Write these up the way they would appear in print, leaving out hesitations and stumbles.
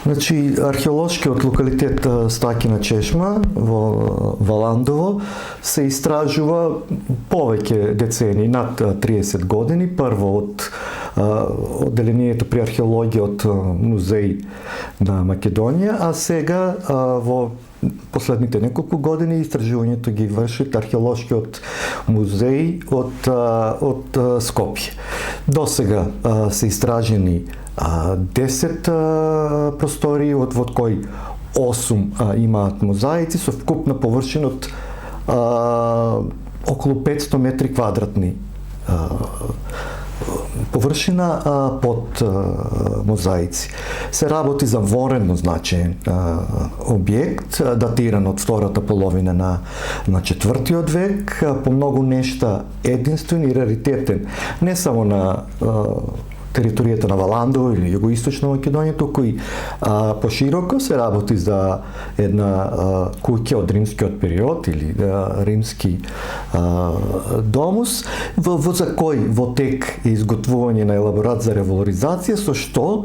Значи, археолошкиот локалитет Стакина чешма во Валандово се истражува повеќе децении, над 30 години, прво од одделението при археологија од музеј на Македонија, а сега во последните неколку години истражувањето ги вршат археолошкиот музеј од Скопје. До сега се истражени 10 простории, од кои 8 имаат мозаици со вкупна површина од околу 500 метри квадратни површина под мозаици. Се работи за военно значаен објект, датиран од втората половина на 4-тиот век, по многу нешта единствен и раритетен, не само на територијата на Валандово или југоисточна Македонија, туку и пошироко се работи за една куќа од римскиот период или римски домус, за кој во тек е изготвување на елаборат за ревалоризација, со што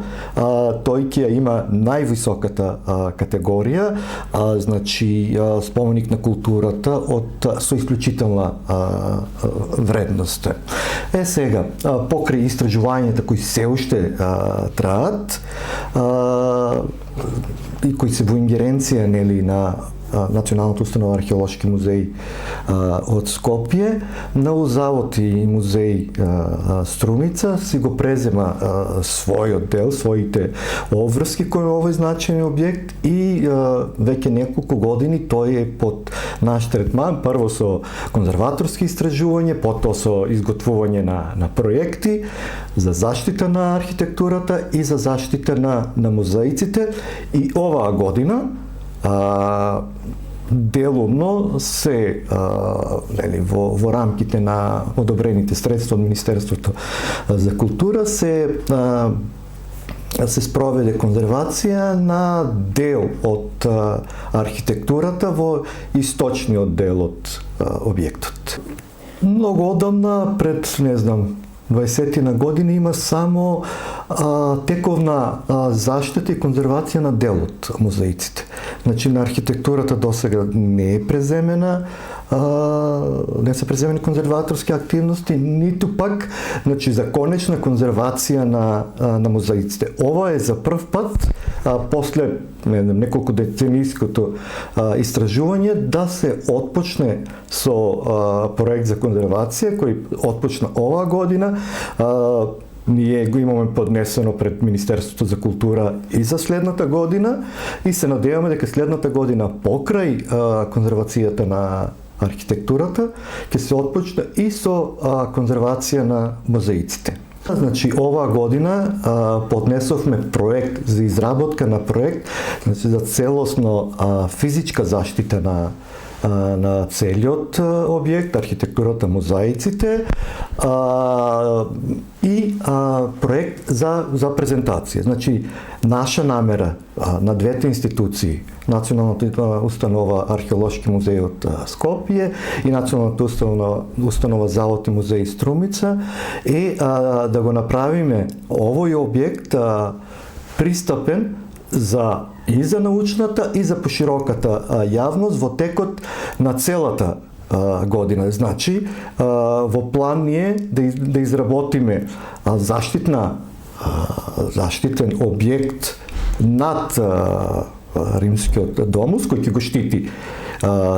тој ќе има највисоката категорија, значи споменик на културата со исклучителна вредност. Сега, покрај истражувањата кои се уште траат и кои се во ингеренција на Националната установа археолошки музеј од Скопје, Научен завод и музеј Струмица си го презема својот дел, своите обврски кој е овој значаен објект и веќе неколку години тој е под наш третман, прво со конзерваторски истражување, потоа со изготвување на проекти за заштита на архитектурата и за заштита на мозаиците, и оваа година делумно се во рамките на одобрените средства од Министерството за култура се спроведе конзервација на дел од архитектурата во источниот дел од објектот. Многу одамна, пред 20 години, има само тековна заштита и конзервација на дел од мозаиците. Значи, на архитектурата досега не е преземена, не се преземени конзерваторски активности, ниту пак, значи, за конечна конзервација на мозаиците. Ова е за прв пат, после неколку децениското истражување, да се отпочне со проект за конзервација, кој отпочна оваа година. Ние го имаме поднесено пред Министерството за култура и за следната година и се надеваме дека следната година покрај конзервацијата на архитектурата ќе се отпочне и со конзервација на мозаиците. Значи, оваа година поднесовме проект за изработка на проект, значи, за целосно физичка заштита на целиот објект, архитектурата, мозаиците, и проект за презентација. Значи, наша намера на двете институции, Националната установа археолошки музеј од Скопје и Националната установа завод и музеј Струмица, е да го направиме овој објект пристапен и за научната и за пошироката јавност во текот на целата година. Значи, во план е да изработиме заштитен објект над римскиот домус, кој ќе го штити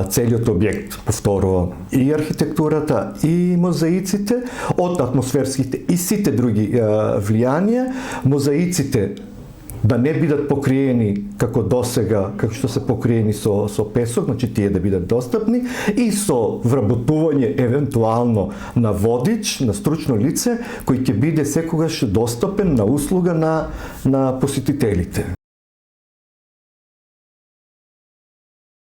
целиот објект, повторувам, и архитектурата, и мозаиците од атмосферските и сите други влијанија. Мозаиците да не бидат покриени како досега, како што се покриени со песок, значи тие да бидат достапни, и со вработување евентуално на водич, на стручно лице, кој ќе биде секогаш достапен на услуга на посетителите.